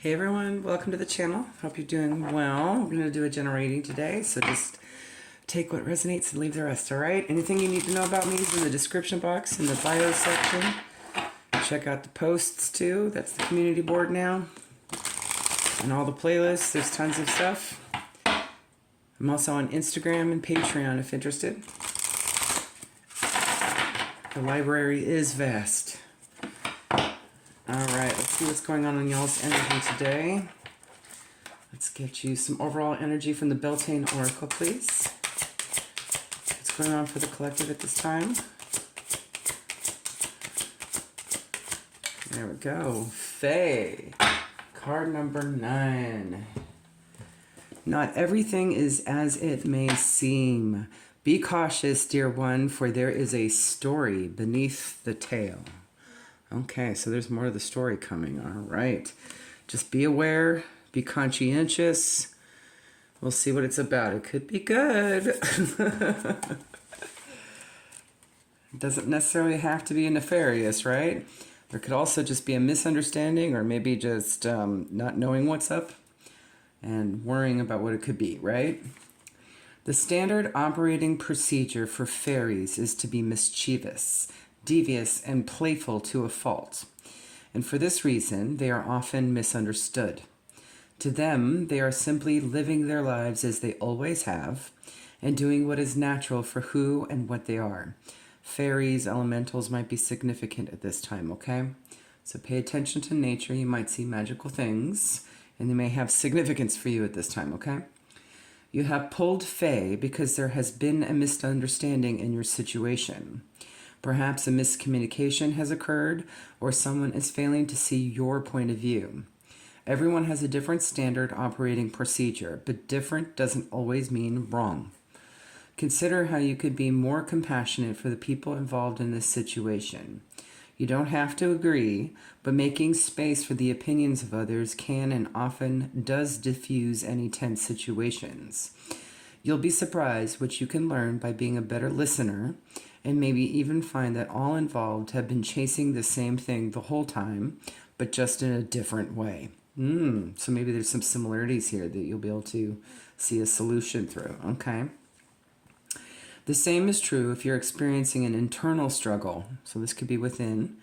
Hey everyone, welcome to the channel. Hope you're doing well. We're going to do a general reading today, so just take what resonates and leave the rest, alright? Anything you need to know about me is in the description box, in the bio section. Check out the posts too, that's the community board now. And all the playlists, there's tons of stuff. I'm also on Instagram and Patreon if interested. The library is vast. Alright, let's see what's going on in y'all's energy today. Let's get you some overall energy from the Beltane Oracle, please. What's going on for the collective at this time? There we go. Fae. Card number 9. Not everything is as it may seem. Be cautious, dear one, for there is a story beneath the tale. Okay, so there's more of the story coming. All right. Just be aware, be conscientious. We'll see what it's about. It could be good. It doesn't necessarily have to be nefarious, right? There could also just be a misunderstanding or maybe just not knowing what's up and worrying about what it could be, right? The standard operating procedure for fairies is to be mischievous, devious, and playful to a fault. And for this reason, they are often misunderstood. To them, they are simply living their lives as they always have and doing what is natural for who and what they are. Fairies, elementals might be significant at this time, okay? So pay attention to nature. You might see magical things, and they may have significance for you at this time, okay? You have pulled Fae because there has been a misunderstanding in your situation. Perhaps a miscommunication has occurred, or someone is failing to see your point of view. Everyone has a different standard operating procedure, but different doesn't always mean wrong. Consider how you could be more compassionate for the people involved in this situation. You don't have to agree, but making space for the opinions of others can and often does diffuse any tense situations. You'll be surprised what you can learn by being a better listener, and maybe even find that all involved have been chasing the same thing the whole time, but just in a different way. So maybe there's some similarities here that you'll be able to see a solution through, okay? The same is true if you're experiencing an internal struggle, so this could be within.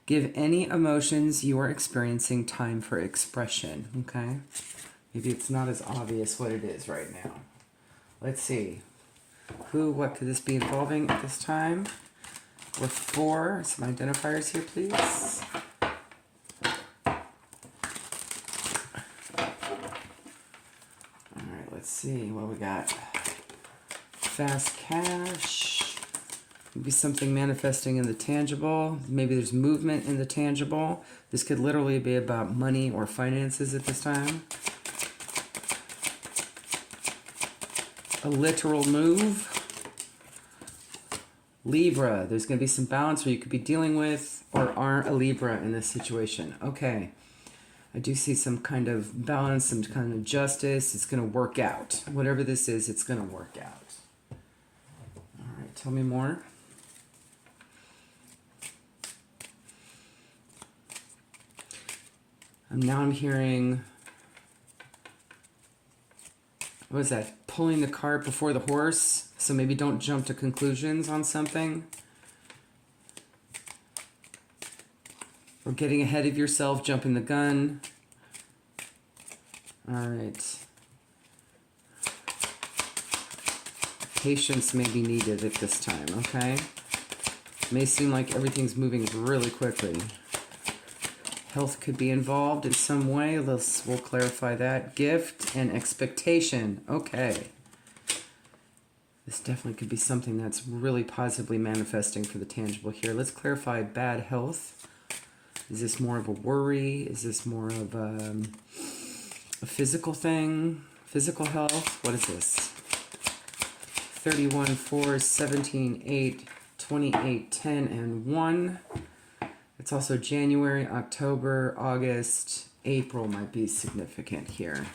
Give any emotions you are experiencing time for expression, okay? Maybe it's not as obvious what it is right now. Let's see. What could this be involving at this time? We're 4. Some identifiers here, please. Alright, let's see what we got. Fast cash. Maybe something manifesting in the tangible. Maybe there's movement in the tangible. This could literally be about money or finances at this time. A literal move. Libra, there's going to be some balance where you could be dealing with or are a Libra in this situation. Okay, I do see some kind of balance, some kind of justice. It's going to work out. Whatever this is, it's going to work out. All right, tell me more. Now I'm hearing, what is that? Pulling the cart before the horse. So maybe don't jump to conclusions on something. Or getting ahead of yourself, jumping the gun. All right. Patience may be needed at this time, okay? It may seem like everything's moving really quickly. Health could be involved in some way. We'll clarify that. Gift and expectation. Okay. This definitely could be something that's really positively manifesting for the tangible here. Let's clarify bad health. Is this more of a worry? Is this more of a physical thing? Physical health? What is this? 31, 4, 17, 8, 28, 10, and 1. It's also January, October, August, April might be significant here.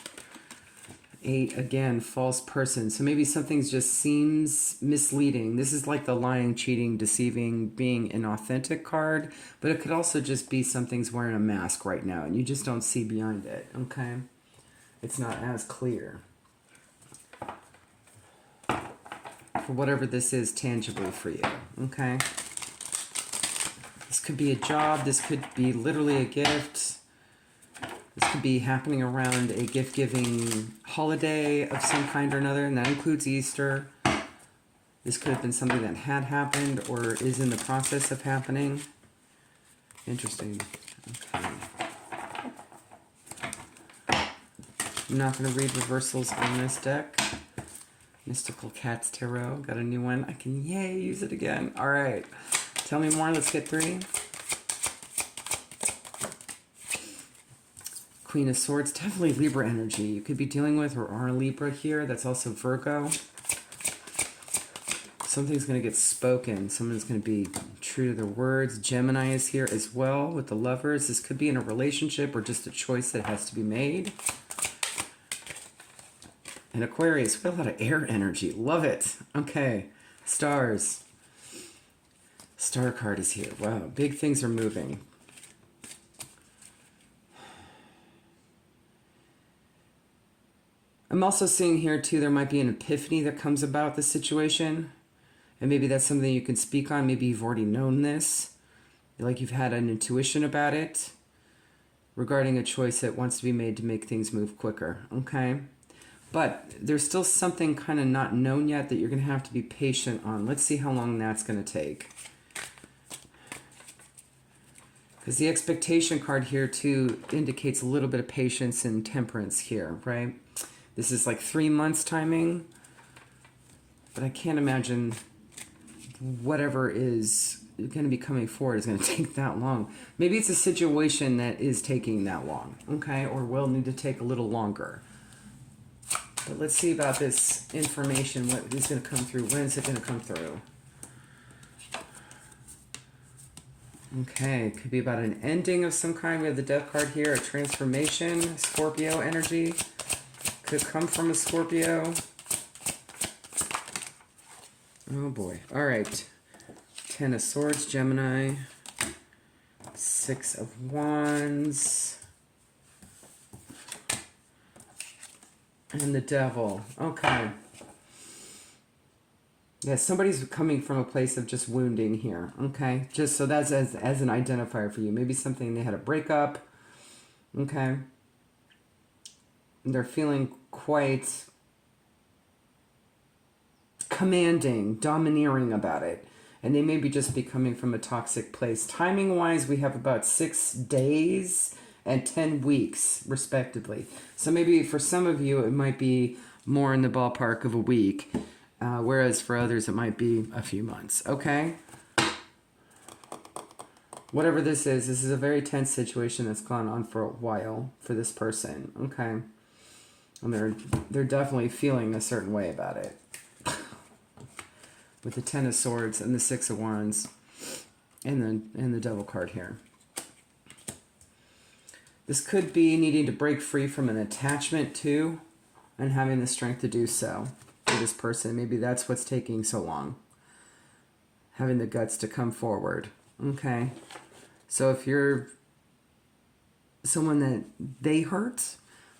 8 again, false person. So maybe something just seems misleading. This is like the lying, cheating, deceiving, being inauthentic card, but it could also just be something's wearing a mask right now and you just don't see behind it, okay? It's not as clear. For whatever this is tangibly for you, okay? This could be a job, this could be literally a gift. This could be happening around a gift-giving holiday of some kind or another, and that includes Easter. This could have been something that had happened or is in the process of happening. Interesting. Okay. I'm not going to read reversals on this deck. Mystical Cats Tarot. Got a new one. I can, yay, use it again. All right. Tell me more. Let's get 3. Queen of Swords, definitely Libra energy. You could be dealing with or are Libra here. That's also Virgo. Something's going to get spoken. Someone's going to be true to their words. Gemini is here as well with the Lovers. This could be in a relationship or just a choice that has to be made. And Aquarius, we have a lot of air energy. Love it. Okay. Stars. Star card is here. Wow. Big things are moving. I'm also seeing here, too, there might be an epiphany that comes about the situation. And maybe that's something you can speak on. Maybe you've already known this. Like you've had an intuition about it regarding a choice that wants to be made to make things move quicker. Okay? But there's still something kind of not known yet that you're going to have to be patient on. Let's see how long that's going to take. Because the expectation card here, too, indicates a little bit of patience and temperance here, right? This is like 3 months timing, but I can't imagine whatever is going to be coming forward is going to take that long. Maybe it's a situation that is taking that long, okay, or will need to take a little longer. But let's see about this information, what is going to come through, when is it going to come through? Okay, could be about an ending of some kind. We have the Death card here, a transformation, Scorpio energy. Could come from a Scorpio. Oh boy. All right. 10 of Swords, Gemini. 6 of Wands. And the Devil. Okay. Yeah, somebody's coming from a place of just wounding here. Okay. Just so that's as an identifier for you. Maybe something they had a breakup. Okay. They're feeling quite commanding, domineering about it. And they may be just be coming from a toxic place. Timing-wise, we have about 6 days and 10 weeks, respectively. So maybe for some of you, it might be more in the ballpark of a week. Whereas for others, it might be a few months. Okay? Whatever this is a very tense situation that's gone on for a while for this person. Okay? And they're definitely feeling a certain way about it. With the 10 of Swords and the 6 of Wands and the Devil card here. This could be needing to break free from an attachment too and having the strength to do so for this person. Maybe that's what's taking so long. Having the guts to come forward. Okay. So if you're someone that they hurt,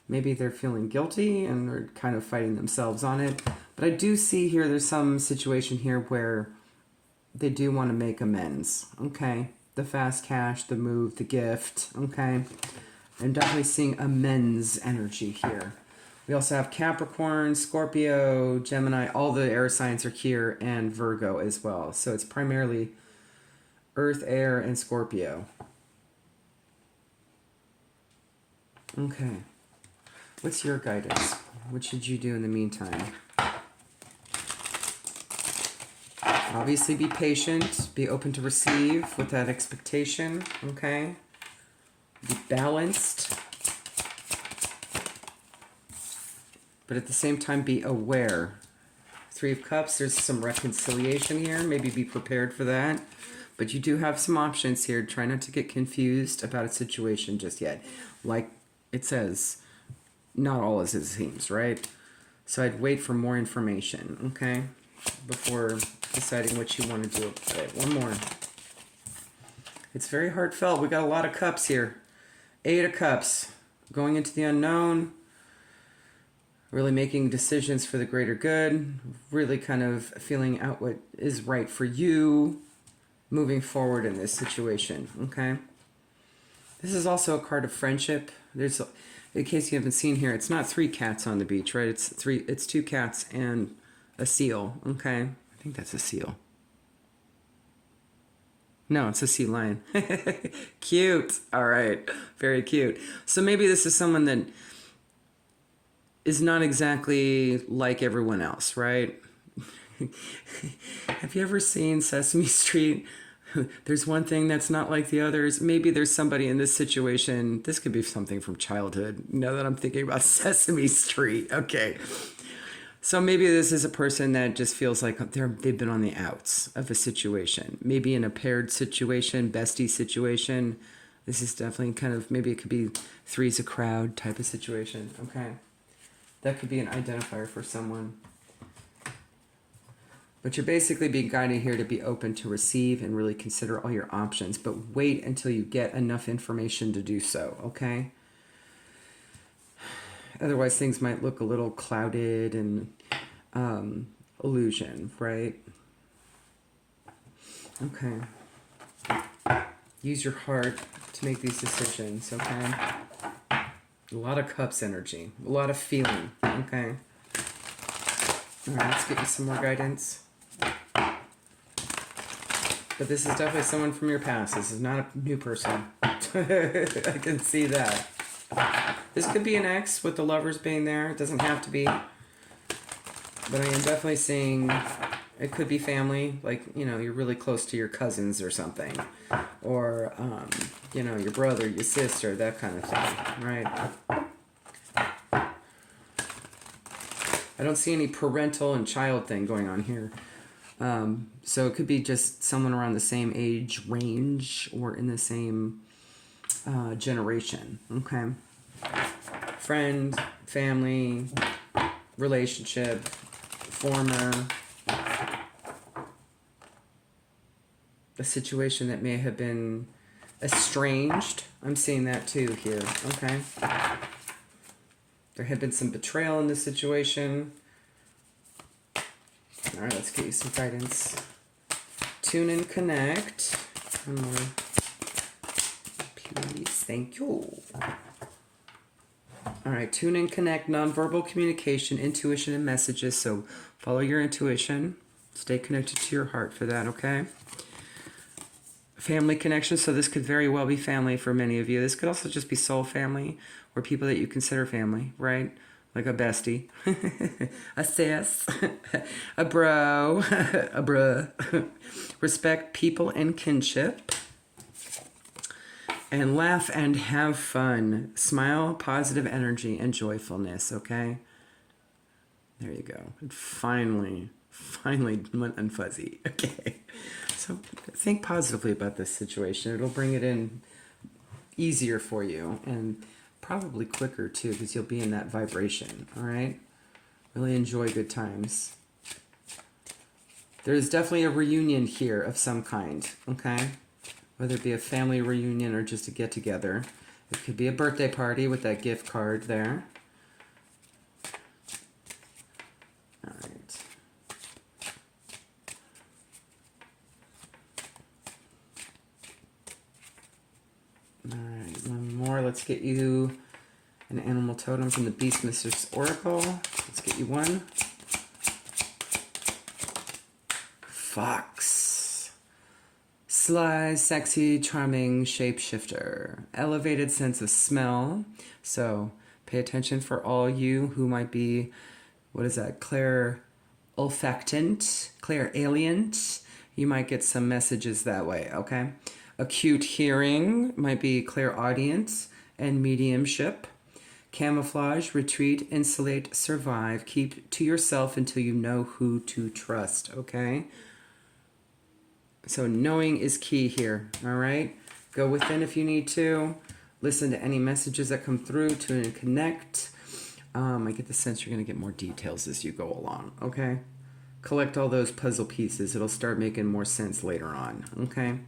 maybe they're feeling guilty and they're kind of fighting themselves on it. But I do see here there's some situation here where they do want to make amends. Okay. The fast cash, the move, the gift. Okay. I'm definitely seeing amends energy here. We also have Capricorn, Scorpio, Gemini. All the air signs are here and Virgo as well. So it's primarily Earth, Air, and Scorpio. Okay. What's your guidance? What should you do in the meantime? Obviously be patient. Be open to receive with that expectation. Okay? Be balanced. But at the same time, be aware. 3 of Cups, there's some reconciliation here. Maybe be prepared for that. But you do have some options here. Try not to get confused about a situation just yet. Like it says, not all as it seems, right? So I'd wait for more information, okay, before deciding what you want to do. Okay, one more. It's very heartfelt. We got a lot of cups here. 8 of Cups. Going into the unknown. Really making decisions for the greater good. Really kind of feeling out what is right for you. Moving forward in this situation, okay? This is also a card of friendship. There's, in case you haven't seen here, it's not 3 cats on the beach, right? It's 2 cats and a seal, okay? I think that's a seal. No, it's a sea lion. Cute. All right. Very cute. So maybe this is someone that is not exactly like everyone else, right? Have you ever seen Sesame Street? There's one thing that's not like the others. Maybe there's somebody in this situation. This could be something from childhood. Now that I'm thinking about Sesame Street. Okay. So maybe this is a person that just feels like they've been on the outs of a situation. Maybe in a paired situation, bestie situation. This is definitely kind of, maybe it could be three's a crowd type of situation. Okay. That could be an identifier for someone. But you're basically being guided here to be open to receive and really consider all your options. But wait until you get enough information to do so, okay? Otherwise, things might look a little clouded and illusion, right? Okay. Use your heart to make these decisions, okay? A lot of cups energy. A lot of feeling, okay? All right, let's get you some more guidance. But this is definitely someone from your past. This is not a new person. I can see that. This could be an ex with the lovers being there. It doesn't have to be. But I am definitely seeing it could be family. Like, you know, you're really close to your cousins or something. Or, you know, your brother, your sister, that kind of thing. Right? I don't see any parental and child thing going on here. So it could be just someone around the same age range or in the same generation. Okay. Friend, family, relationship, former, a situation that may have been estranged. I'm seeing that too here. Okay. There had been some betrayal in this situation. All right, let's get you some guidance. Tune and connect. One more. Please, thank you. All right, tune and connect, nonverbal communication, intuition, and messages. So follow your intuition. Stay connected to your heart for that, okay? Family connection. So this could very well be family for many of you. This could also just be soul family or people that you consider family, right? Like a bestie, a sis, a bro, a bruh. Respect people and kinship. And laugh and have fun. Smile, positive energy, and joyfulness, okay? There you go. It finally went unfuzzy. Okay. So think positively about this situation. It'll bring it in easier for you and probably quicker too, because you'll be in that vibration, all right? Really enjoy good times. There's definitely a reunion here of some kind, okay? Whether it be a family reunion or just a get-together. It could be a birthday party with that gift card there. All right. All right, one more. Let's get you an animal totem from the Beast Mistress Oracle. Let's get you one. Fox. Sly, sexy, charming shapeshifter. Elevated sense of smell. So pay attention for all you who might be, what is that, Clair olfactant, Clair alient. You might get some messages that way, okay? Acute hearing might be clairaudient and mediumship. Camouflage, retreat, insulate, survive. Keep to yourself until you know who to trust, okay? So knowing is key here, all right? Go within if you need to. Listen to any messages that come through, tune and connect. I get the sense you're going to get more details as you go along, okay? Collect all those puzzle pieces. It'll start making more sense later on, okay?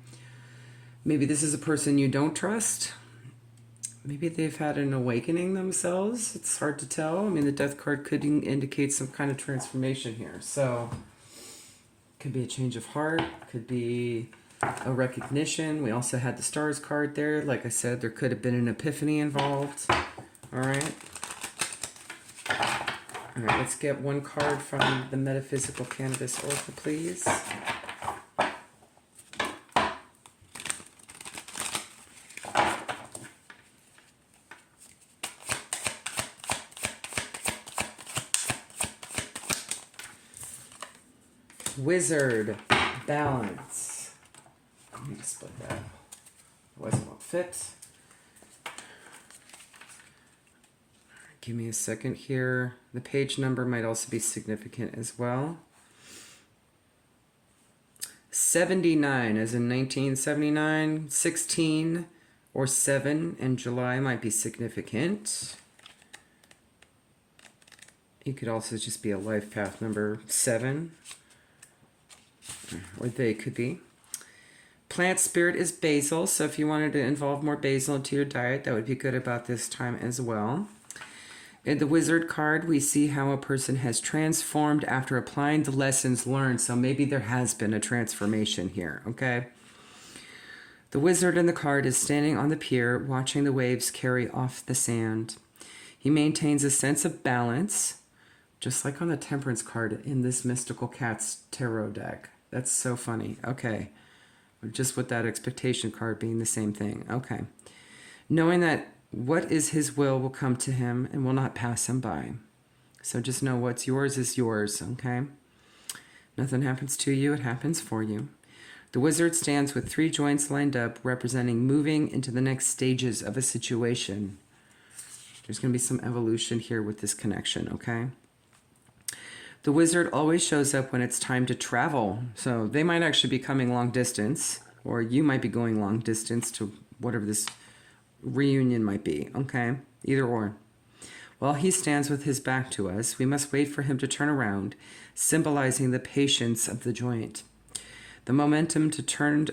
Maybe this is a person you don't trust. Maybe they've had an awakening themselves. It's hard to tell. I mean, the death card could indicate some kind of transformation here. So, could be a change of heart. Could be a recognition. We also had the stars card there. Like I said, there could have been an epiphany involved. All right. All right, let's get one card from the Metaphysical Cannabis Oracle, please. Wizard, balance. Let me split that. Otherwise it won't fit. Give me a second here. The page number might also be significant as well. 79 as in 1979. 16 or 7 in July might be significant. You could also just be a life path number 7. Or they could be. Plant spirit is basil, so if you wanted to involve more basil into your diet, that would be good about this time as well. In the wizard card, we see how a person has transformed after applying the lessons learned, so maybe there has been a transformation here, okay? The wizard in the card is standing on the pier, watching the waves carry off the sand. He maintains a sense of balance, just like on the temperance card in this Mystical Cats tarot deck. That's so funny. Okay. Just with that expectation card being the same thing. Okay. Knowing that what is his will come to him and will not pass him by. So just know what's yours is yours, okay? Nothing happens to you, it happens for you. The wizard stands with 3 joints lined up, representing moving into the next stages of a situation. There's going to be some evolution here with this connection, okay? The wizard always shows up when it's time to travel. So they might actually be coming long distance, or you might be going long distance to whatever this reunion might be, okay? Either or. While he stands with his back to us, we must wait for him to turn around, symbolizing the patience of the joint. The momentum to turn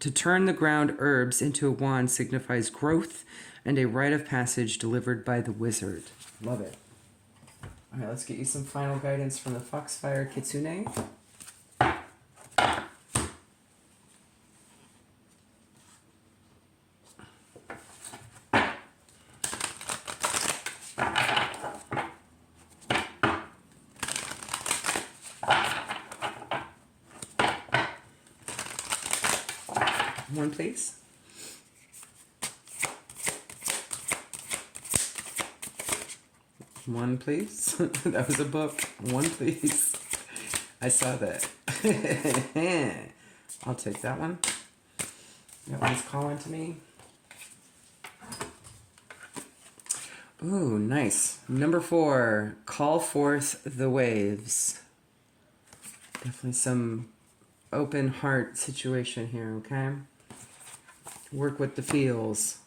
the ground herbs into a wand signifies growth and a rite of passage delivered by the wizard. Love it. All right, let's get you some final guidance from the Foxfire Kitsune. One, please. One, please. That was a book. One, please. I saw that. I'll take that one. That one's calling to me. Ooh, nice. Number 4, call forth the waves. Definitely some open heart situation here, okay? Work with the feels.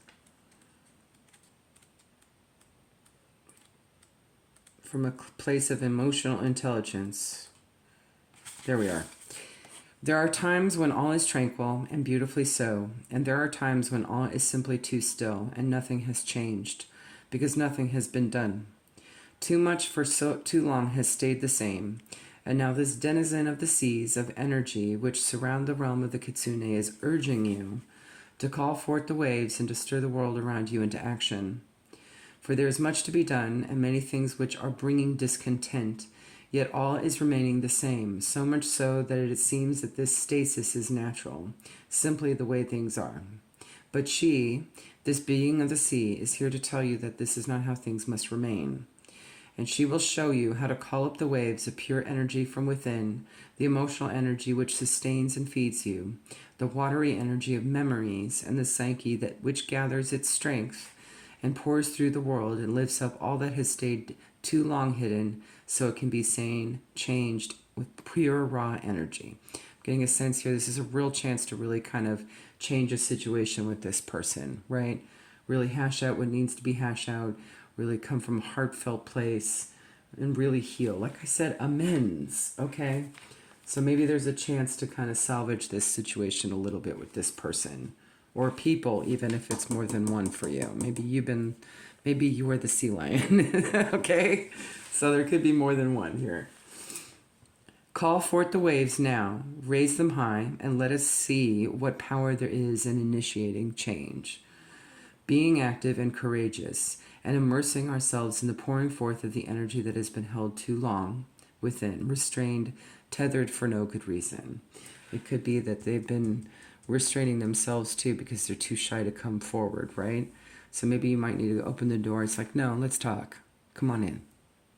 From a place of emotional intelligence. There we are. There are times when all is tranquil and beautifully so, and there are times when all is simply too still and nothing has changed, because nothing has been done. Too much for too long has stayed the same, and now this denizen of the seas of energy which surround the realm of the Kitsune is urging you to call forth the waves and to stir the world around you into action. For there is much to be done, and many things which are bringing discontent, yet all is remaining the same, so much so that it seems that this stasis is natural, simply the way things are. But she, this being of the sea, is here to tell you that this is not how things must remain. And she will show you how to call up the waves of pure energy from within, the emotional energy which sustains and feeds you, the watery energy of memories, and the psyche which gathers its strength and pours through the world and lifts up all that has stayed too long hidden so it can be sane, changed with pure raw energy. I'm getting a sense here this is a real chance to really kind of change a situation with this person, right? Really hash out what needs to be hashed out, really come from a heartfelt place and really heal. Like I said, amends, okay? So maybe there's a chance to kind of salvage this situation a little bit with this person or people, even if it's more than one for you. Maybe you are the sea lion, okay? So there could be more than one here. Call forth the waves now, raise them high, and let us see what power there is in initiating change. Being active and courageous, and immersing ourselves in the pouring forth of the energy that has been held too long within, restrained, tethered for no good reason. It could be that they've been restraining themselves too because they're too shy to come forward, right? So maybe you might need to open the door. It's like, no, let's talk. Come on in.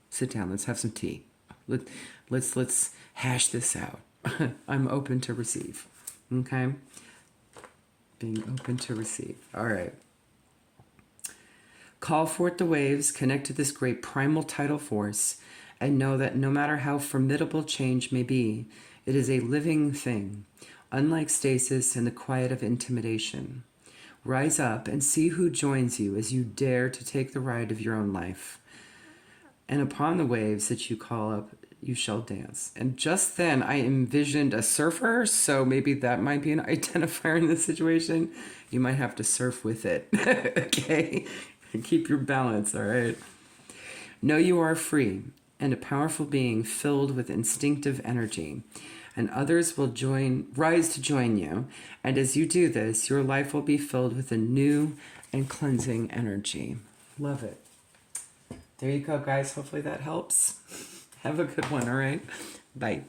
Sit down. Let's have some tea. Let's hash this out. I'm open to receive. Okay? Being open to receive. All right. Call forth the waves, connect to this great primal tidal force, and know that no matter how formidable change may be, it is a living thing, unlike stasis and the quiet of intimidation. Rise up and see who joins you as you dare to take the ride of your own life. And upon the waves that you call up, you shall dance. And just then I envisioned a surfer, so maybe that might be an identifier in this situation. You might have to surf with it, okay? Keep your balance, all right? Know you are free and a powerful being filled with instinctive energy, and others will rise to join you. And as you do this, your life will be filled with a new and cleansing energy. Love it. There you go, guys. Hopefully that helps. Have a good one, all right? Bye.